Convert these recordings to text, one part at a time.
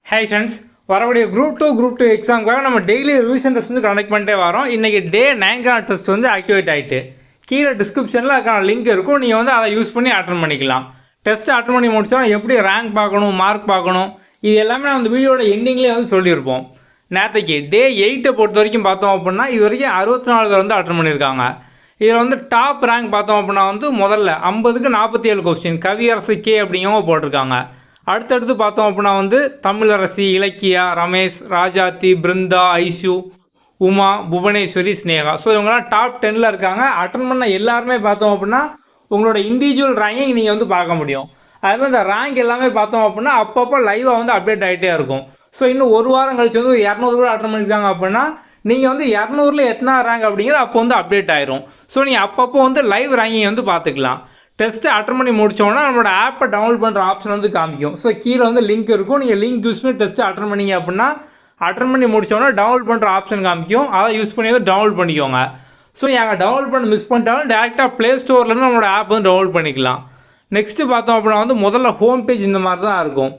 Hi friends, வரக்கூடிய group two எக்ஸாமுக்காக நம்ம daily revision test வந்து கனெக்ட் பண்ணிட்டே வரோம். இன்றைக்கி டே 9க்கான டெஸ்ட் வந்து ஆக்டிவேட் ஆகிட்டு கீழே டிஸ்கிரிப்ஷனில் அதுக்கான லிங்க் இருக்கும். நீங்கள் வந்து அதை யூஸ் பண்ணி அட்டன் பண்ணிக்கலாம். டெஸ்ட்டு அட்டன் பண்ணி முடிச்சாலும் எப்படி ரேங்க் பார்க்கணும், மார்க் பார்க்கணும், இது எல்லாமே நம்ம அந்த வீடியோட எண்டிங்லேயே வந்து சொல்லியிருப்போம். நேற்றுக்கு டே 8 பொறுத்த வரைக்கும் பார்த்தோம் அப்படின்னா இது வரைக்கும் 64 பேர் வந்து அட்டன் பண்ணியிருக்காங்க. இதில் வந்து டாப் ரேங்க் பார்த்தோம் அப்படின்னா வந்து முதல்ல 50க்கு 47 கொஸ்டின் கவியரசு கே அப்படிங்கிறவங்க போட்டிருக்காங்க. அடுத்தடுத்து பார்த்தோம் அப்படின்னா வந்து தமிழரசி, இலக்கியா, ரமேஷ், ராஜாத்தி, பிருந்தா, ஐஷு, உமா, புவனேஸ்வரி, ஸ்னேகா. ஸோ இவங்கெல்லாம் டாப் 10ல் இருக்காங்க. அட்டன் பண்ண எல்லாருமே பார்த்தோம் அப்படின்னா உங்களோட இண்டிவிஜுவல் ரேங்கிங் நீங்கள் வந்து பார்க்க முடியும். அதுமாதிரி இந்த ரேங்க் எல்லாமே பார்த்தோம் அப்படின்னா அப்பப்போ லைவாக வந்து அப்டேட் ஆகிட்டே இருக்கும். ஸோ இன்னும் ஒரு வாரம் கழிச்சு வந்து 200 பேர் அட்டன் பண்ணியிருக்காங்க அப்படின்னா நீங்கள் வந்து 200ல் எத்தனை ரேங்க் அப்படிங்கிறது அப்போ வந்து அப்டேட் ஆயிரும். ஸோ நீங்கள் அப்பப்போ வந்து லைவ் ரேங்கிங் வந்து பார்த்துக்கலாம். டெஸ்ட்டு அட்டன் பண்ணி முடித்தோன்னா நம்மளோட ஆப்பை டவுன்லோட் பண்ணுற ஆப்ஷன் வந்து காமிக்கும். ஸோ கீழே வந்து லிங்க் இருக்கும். நீங்கள் லிங்க் யூஸ் பண்ணி டெஸ்ட்டு அட்டன் பண்ணிங்க அப்படின்னா அட்டன் பண்ணி முடித்தோன்னா டவுன்லோட் பண்ணுற ஆப்ஷன் காமிக்கும். அதை யூஸ் பண்ணி வந்து டவுன்லோட் பண்ணிக்கோங்க. ஸோ நீங்கள் டவுன்லோட் பண்ண மிஸ் பண்ணிட்டாலும் டேரெக்டாக ப்ளே ஸ்டோர்லேருந்து நம்மளோட ஆப் வந்து டவுன்லோட் பண்ணிக்கலாம். நெக்ஸ்ட்டு பார்த்தோம் அப்படின்னா வந்து முதல்ல ஹோம் பேஜ் இந்த மாதிரி தான் இருக்கும்.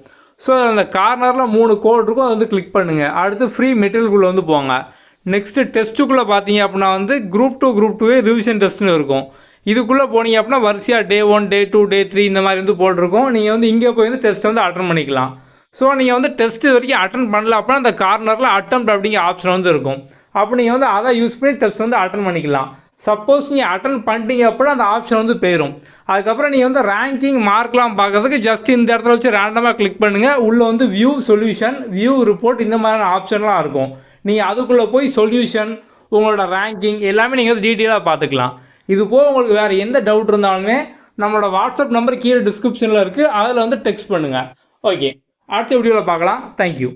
ஸோ அந்த கார்னரில் 3 கோட் இருக்கும், அதை வந்து கிளிக் பண்ணுங்கள். அடுத்து ஃப்ரீ மெட்டீரியல்குள்ளே வந்து போங்க. நெக்ஸ்ட்டு டெஸ்ட்டுக்குள்ளே பார்த்தீங்க அப்படின்னா வந்து குரூப் டூவே ரிவிஷன் டெஸ்ட்டுன்னு இருக்கும். இதுக்குள்ளே போனீங்க அப்படின்னா வரிசையாக டே 1, டே 2, டே 3 இந்த மாதிரி வந்து போட்டிருக்கோம். நீங்கள் வந்து இங்கே போய் வந்து டெஸ்ட் வந்து அட்டன் பண்ணிக்கலாம். ஸோ நீங்கள் வந்து டெஸ்ட் வரைக்கும் அட்டன் பண்ணல அப்படின்னா அந்த கார்னரில் அட்டெம்ப்ட் அப்படிங்கிற ஆப்ஷன் வந்து இருக்கும். அப்போ நீங்கள் வந்து அதை யூஸ் பண்ணி டெஸ்ட் வந்து அட்டன் பண்ணிக்கலாம். சப்போஸ் நீங்கள் அட்டன் பண்ணிட்டீங்க அப்படின்னா அந்த ஆப்ஷன் வந்து போயிடும். அதுக்கப்புறம் நீங்கள் வந்து ரேங்கிங் மார்க்லாம் பார்க்கறதுக்கு ஜஸ்ட் இந்த இடத்துல வச்சு ரேண்டமாக கிளிக் பண்ணுங்கள். உள்ளே வந்து வியூ சொல்யூஷன், வியூ ரிப்போர்ட் இந்த மாதிரியான ஆப்ஷன்லாம் இருக்கும். நீங்கள் அதுக்குள்ளே போய் சொல்யூஷன், உங்களோட ரேங்கிங் எல்லாமே நீங்கள் வந்து டீட்டெயிலாக பார்த்துக்கலாம். இது போக உங்களுக்கு வேறு எந்த டவுட் இருந்தாலுமே நம்மளோட வாட்ஸ்அப் நம்பர் கீழே டிஸ்கிரிப்ஷனில் இருக்குது, அதில் வந்து டெக்ஸ்ட் பண்ணுங்கள். ஓகே, அடுத்த வீடியோவில் பார்க்கலாம். தேங்க்யூ.